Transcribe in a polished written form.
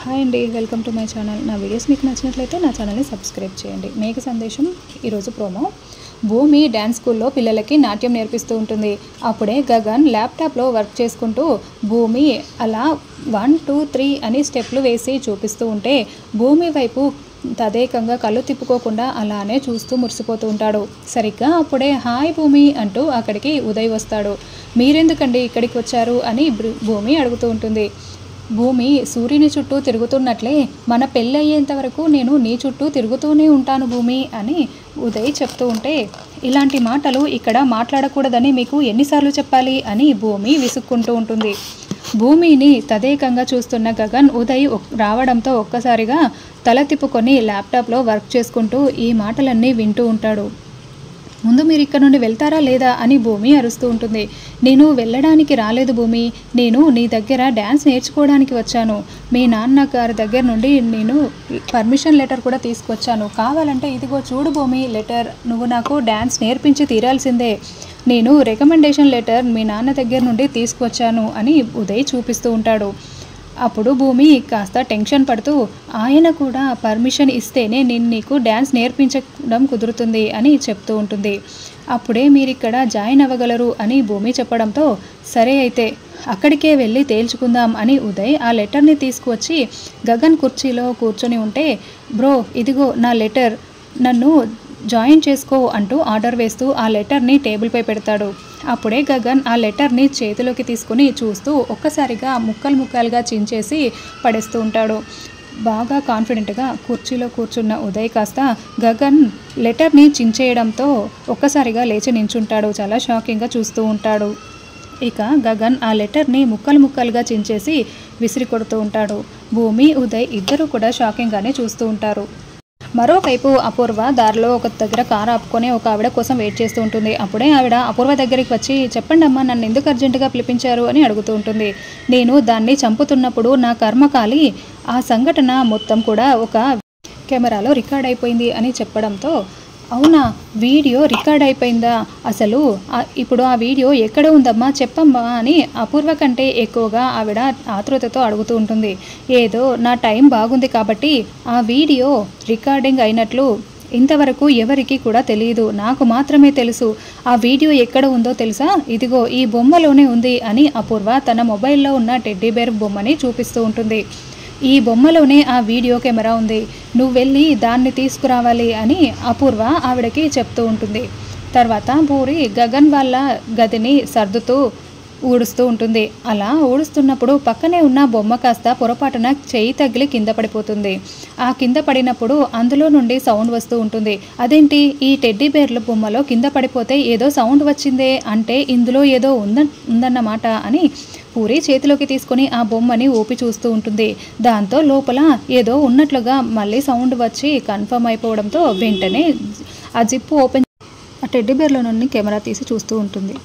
Hi అండి, welcome to my channel. నా videos మీకు నచ్చినట్లయితే నా ఛానల్ని సబ్స్క్రైబ్ చేయండి. మేక సందేశం ఈరోజు ప్రోమో. భూమి డ్యాన్స్ స్కూల్లో పిల్లలకి నాట్యం నేర్పిస్తూ ఉంటుంది. అప్పుడే గగన్ ల్యాప్టాప్లో వర్క్ చేసుకుంటూ భూమి అలా 1 2 3 అని స్టెప్లు వేసి చూపిస్తూ ఉంటే భూమి వైపు తదేకంగా కళ్ళు తిప్పుకోకుండా అలానే చూస్తూ మురిసిపోతూ ఉంటాడు. సరిగ్గా అప్పుడే హాయ్ భూమి అంటూ అక్కడికి ఉదయ్ వస్తాడు. మీరెందుకండి ఇక్కడికి వచ్చారు అని భూమి అడుగుతూ ఉంటుంది. భూమి సూర్యుని చుట్టూ తిరుగుతున్నట్లే మన పెళ్ళయ్యేంత వరకు నేను నీ చుట్టూ తిరుగుతూనే ఉంటాను భూమి అని ఉదయ్ చెప్తూ ఉంటే, ఇలాంటి మాటలు ఇక్కడ మాట్లాడకూడదని మీకు ఎన్నిసార్లు చెప్పాలి అని భూమి విసుక్కుంటూ ఉంటుంది. భూమిని తదేకంగా చూస్తున్న గగన్ ఉదయ్ రావడంతో ఒక్కసారిగా తల తిప్పుకొని ల్యాప్టాప్లో వర్క్ చేసుకుంటూ ఈ మాటలన్నీ వింటూ ఉంటాడు. ముందు మీరు ఇక్కడ నుండి వెళ్తారా లేదా అని భూమి అరుస్తూ ఉంటుంది. నేను వెళ్ళడానికి రాలేదు భూమి, నేను నీ దగ్గర డ్యాన్స్ నేర్చుకోవడానికి వచ్చాను. మీ నాన్నగారి దగ్గర నుండి నేను పర్మిషన్ లెటర్ కూడా తీసుకొచ్చాను. కావాలంటే ఇదిగో చూడు భూమి లెటర్, నువ్వు నాకు డ్యాన్స్ నేర్పించి తీరాల్సిందే. నేను రికమెండేషన్ లెటర్ మీ నాన్న దగ్గర నుండి తీసుకొచ్చాను అని ఉదయ్ చూపిస్తూ ఉంటాడు. అప్పుడు భూమి కాస్త టెన్షన్ పడుతూ, ఆయన కూడా పర్మిషన్ ఇస్తేనే నేను నీకు డ్యాన్స్ నేర్పించడం కుదురుతుంది అని చెప్తూ ఉంటుంది. అప్పుడే మీరు ఇక్కడ జాయిన్ అవ్వగలరు అని భూమి చెప్పడంతో, సరే అయితే అక్కడికే వెళ్ళి తేల్చుకుందాం అని ఉదయ్ ఆ లెటర్ని తీసుకువచ్చి గగన్ కుర్చీలో కూర్చొని ఉంటే, బ్రో ఇదిగో నా లెటర్, నన్ను జాయిన్ చేసుకో అంటూ ఆర్డర్ వేస్తూ ఆ లెటర్ని టేబుల్పై పెడతాడు. అప్పుడే గగన్ ఆ లెటర్ని చేతిలోకి తీసుకుని చూస్తూ ఒక్కసారిగా ముక్కలుగా చించేసి పడేస్తూ ఉంటాడు. బాగా కాన్ఫిడెంట్గా కుర్చీలో కూర్చున్న ఉదయ్ కాస్త గగన్ లెటర్ని చించేయడంతో ఒక్కసారిగా లేచి నించుంటాడు. చాలా షాకింగ్గా చూస్తూ ఉంటాడు. ఇక గగన్ ఆ లెటర్ని ముక్కలుగా చించేసి విసిరి కొడుతూ ఉంటాడు. భూమి ఉదయ్ ఇద్దరు కూడా షాకింగ్గానే చూస్తూ ఉంటారు. మరోవైపు అపూర్వ దారిలో ఒక దగ్గర కారు ఆపుకొని ఒక ఆవిడ కోసం వెయిట్ చేస్తూ ఉంటుంది. అప్పుడే ఆవిడ అపూర్వ దగ్గరికి వచ్చి, చెప్పండి అమ్మా, నన్ను ఎందుకు అర్జెంటుగా పిలిపించారు అని అడుగుతూ ఉంటుంది. నేను దాన్ని చంపుతున్నప్పుడు నా కర్మకాలి ఆ సంఘటన మొత్తం కూడా ఒక కెమెరాలో రికార్డ్ అయిపోయింది అని చెప్పడంతో, అవునా, వీడియో రికార్డ్ అయిపోయిందా, అసలు ఇప్పుడు ఆ వీడియో ఎక్కడ ఉందమ్మా చెప్పమ్మా అని అపూర్వ కంటే ఎక్కువగా ఆవిడ ఆతృతతో అడుగుతూ ఉంటుంది. ఏదో నా టైం బాగుంది కాబట్టి ఆ వీడియో రికార్డింగ్ అయినట్లు ఇంతవరకు ఎవరికి కూడా తెలియదు, నాకు మాత్రమే తెలుసు. ఆ వీడియో ఎక్కడ ఉందో తెలుసా, ఇదిగో ఈ బొమ్మలోనే ఉంది అని అపూర్వ తన మొబైల్లో ఉన్న టెడ్డీ బేర్ బొమ్మని చూపిస్తూ ఉంటుంది. ఈ బొమ్మలోనే ఆ వీడియో కెమెరా ఉంది, నువ్వు వెళ్ళి దాన్ని తీసుకురావాలి అని అపూర్వ ఆవిడకి చెప్తూ ఉంటుంది. తర్వాత పూరి గగన్ వాళ్ళ గదిని సర్దుతూ ఊడుస్తూ ఉంటుంది. అలా ఊడుస్తున్నప్పుడు పక్కనే ఉన్న బొమ్మ కాస్త పొరపాటున చెయ్యి తగిలి కింద పడిపోతుంది. ఆ కింద పడినప్పుడు అందులో నుండి సౌండ్ వస్తూ ఉంటుంది. అదేంటి, ఈ టెడ్డీ బేర్ల బొమ్మలో కింద పడిపోతే ఏదో సౌండ్ వచ్చిందే, అంటే ఇందులో ఏదో ఉందన్నమాట అని పూరి చేతిలోకి తీసుకొని ఆ బొమ్మని ఊపి చూస్తూ ఉంటుంది. దాంతో లోపల ఏదో ఉన్నట్లుగా మళ్ళీ సౌండ్ వచ్చి కన్ఫర్మ్ అయిపోవడంతో వెంటనే ఆ జిప్పు ఓపెన్ ఆ టెడ్డీ బేర్లో నుండి కెమెరా తీసి చూస్తూ ఉంటుంది.